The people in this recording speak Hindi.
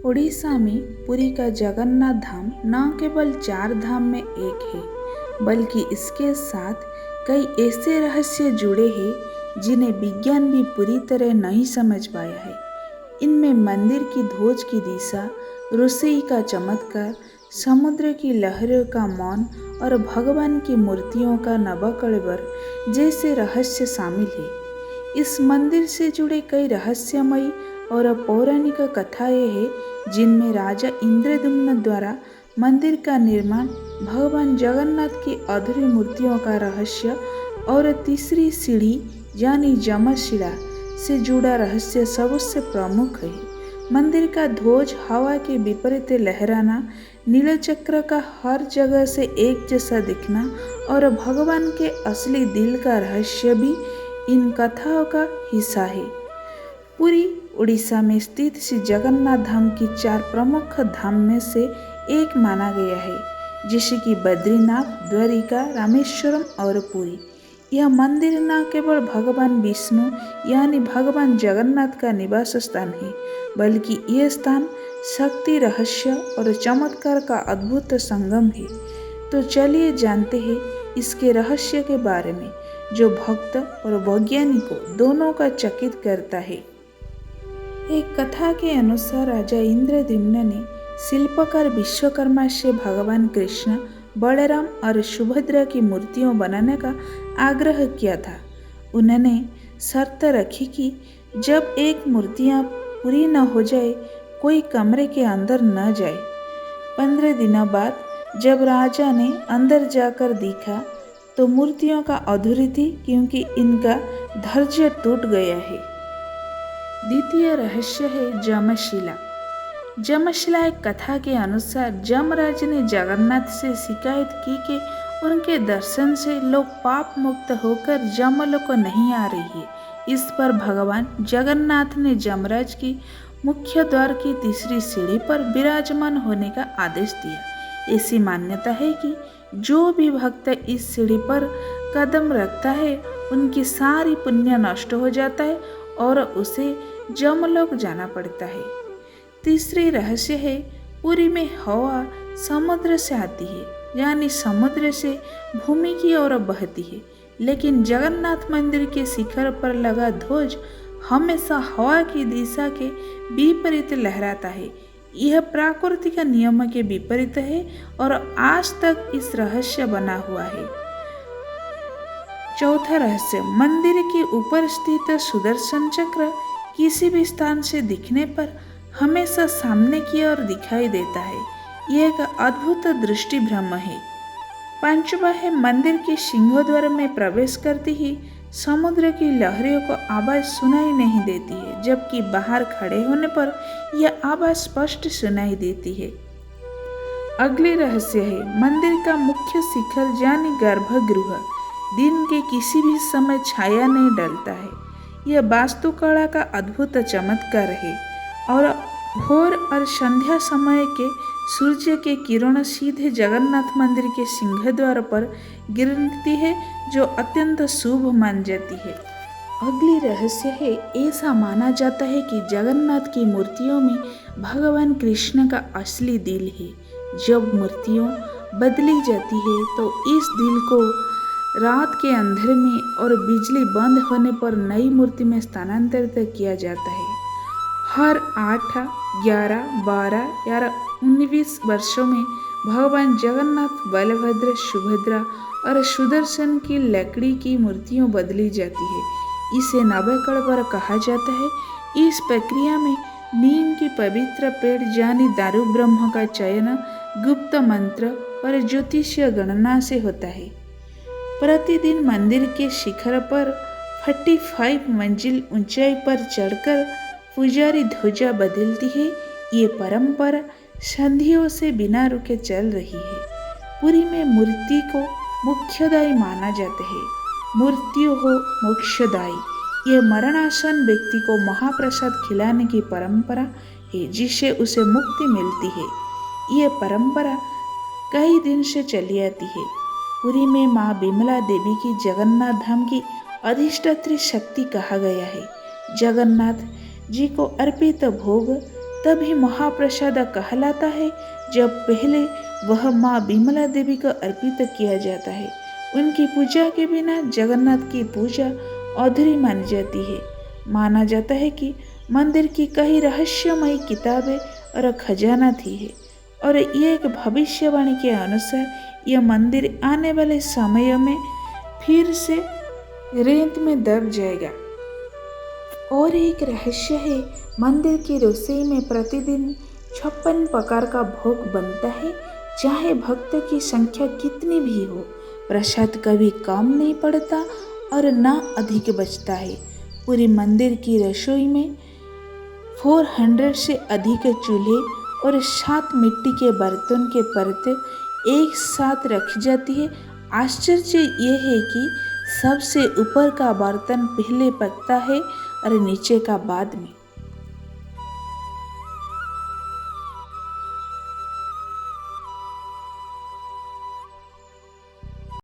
उड़ीसा में पुरी का जगन्नाथ धाम न केवल 4 धाम में एक है, बल्कि इसके साथ कई ऐसे रहस्य जुड़े हैं जिन्हें विज्ञान भी पूरी तरह नहीं समझ पाया है। इनमें मंदिर की ध्वज की दिशा, रसोई का चमत्कार, समुद्र की लहरों का मौन और भगवान की मूर्तियों का नवकलेवर जैसे रहस्य शामिल है। इस मंदिर से जुड़े कई रहस्यमयी और पौराणिक कथाएं हैं जिनमें राजा इंद्रद्युम्न द्वारा मंदिर का निर्माण, भगवान जगन्नाथ की अधूरी मूर्तियों का रहस्य और तीसरी सीढ़ी यानी जमशिला से जुड़ा रहस्य सबसे प्रमुख है। मंदिर का ध्वज हवा के विपरीत लहराना, नीलचक्र का हर जगह से एक जैसा दिखना और भगवान के असली दिल का रहस्य भी इन कथाओं का हिस्सा है। पुरी उड़ीसा में स्थित श्री जगन्नाथ धाम की 4 प्रमुख धाम में से एक माना गया है, जैसे कि बद्रीनाथ, द्वारिका, रामेश्वरम और पुरी। यह मंदिर न केवल भगवान विष्णु यानी भगवान जगन्नाथ का निवास स्थान है, बल्कि यह स्थान शक्ति, रहस्य और चमत्कार का अद्भुत संगम है। तो चलिए जानते हैं इसके रहस्य के बारे में, जो भक्त और वैज्ञानिकों दोनों का चकित करता है। एक कथा के अनुसार राजा इंद्रद्युम्न ने शिल्पकार विश्वकर्मा से भगवान कृष्ण, बलराम और सुभद्रा की मूर्तियों बनाने का आग्रह किया था। उन्होंने शर्त रखी कि जब एक मूर्तियाँ पूरी न हो जाए, कोई कमरे के अंदर न जाए। 15 दिनों बाद जब राजा ने अंदर जाकर देखा तो मूर्तियों का अधूरी थी, क्योंकि इनका धैर्य टूट गया है। द्वितीय रहस्य है जमशिला। जमशिला एक कथा के अनुसार जमराज ने जगन्नाथ से शिकायत की कि उनके दर्शन से लोग पाप मुक्त होकर जमलोक नहीं आ रही है। इस पर भगवान जगन्नाथ ने जमराज की मुख्य द्वार की तीसरी सीढ़ी पर विराजमान होने का आदेश दिया। ऐसी मान्यता है कि जो भी भक्त इस सीढ़ी पर कदम रखता है, उनकी सारी पुण्य नष्ट हो जाता है और उसे जमलोक जाना पड़ता है। तीसरी रहस्य है पुरी में हवा समुद्र से आती है, यानी समुद्र से भूमि की ओर बहती है, लेकिन जगन्नाथ मंदिर के शिखर पर लगा ध्वज हमेशा हवा की दिशा के विपरीत लहराता है। यह प्राकृतिक नियम के विपरीत है और आज तक इस रहस्य बना हुआ है। चौथा रहस्य, मंदिर के ऊपर स्थित सुदर्शन चक्र किसी भी स्थान से दिखने पर हमेशा सामने की ओर दिखाई देता है। यह एक अद्भुत दृष्टि भ्रम है। पांचवा है मंदिर के सिंहद्वार में प्रवेश करते ही समुद्र की लहरों को आवाज सुनाई नहीं देती है, जबकि बाहर खड़े होने पर यह आवाज स्पष्ट सुनाई देती है। अगली रहस्य है मंदिर का मुख्य शिखर यानी गर्भगृह दिन के किसी भी समय छाया नहीं डलता है। यह वास्तुकला का अद्भुत चमत्कार है और भोर और संध्या समय के सूर्य के किरण सीधे जगन्नाथ मंदिर के सिंहद्वार पर गिरती है, जो अत्यंत शुभ मान जाती है। अगली रहस्य है, ऐसा माना जाता है कि जगन्नाथ की मूर्तियों में भगवान कृष्ण का असली दिल है। जब मूर्तियों बदली जाती है तो इस दिल को रात के अंधेरे में और बिजली बंद होने पर नई मूर्ति में स्थानांतरित किया जाता है। हर 8, 11, 12 या 19 वर्षों में भगवान जगन्नाथ, बलभद्र, सुभद्रा और सुदर्शन की लकड़ी की मूर्तियां बदली जाती है। इसे नवकलेवर कहा जाता है। इस प्रक्रिया में नीम की पवित्र पेड़ यानी दारू ब्रह्म का चयन गुप्त मंत्र और ज्योतिषीय गणना से होता है। प्रतिदिन मंदिर के शिखर पर 45 मंजिल ऊंचाई पर चढ़कर पुजारी ध्वजा बदलती है। ये परंपरा सदियों से बिना रुके चल रही है। पुरी में मूर्ति को मोक्षदायी माना जाता है। मूर्तियों हो मोक्षदायी। यह मरणासन व्यक्ति को महाप्रसाद खिलाने की परंपरा है, जिससे उसे मुक्ति मिलती है। यह परंपरा कई दिन से चली आती है। पुरी में माँ बिमला देवी की जगन्नाथ धाम की अधिष्ठात्री शक्ति कहा गया है। जगन्नाथ जी को अर्पित भोग तभी महाप्रसाद कहलाता है। जब पहले वह माँ विमला देवी को अर्पित किया जाता है। उनकी पूजा के बिना जगन्नाथ की पूजा अधूरी मानी जाती है। माना जाता है कि मंदिर की कई रहस्यमयी किताबें और खजाना थी है, और ये एक भविष्यवाणी के अनुसार यह मंदिर आने वाले समय में फिर से रेत में दब जाएगा। और एक रहस्य है, मंदिर की रसोई में प्रतिदिन 56 प्रकार का भोग बनता है। चाहे भक्त की संख्या कितनी भी हो, प्रसाद कभी कम नहीं पड़ता और ना अधिक बचता है। पूरी मंदिर की रसोई में 400 से अधिक चूल्हे और 7 मिट्टी के बर्तन के परतें एक साथ रखी जाती है। आश्चर्य ये है कि सबसे ऊपर का बर्तन पहले पकता है और नीचे का बाद में।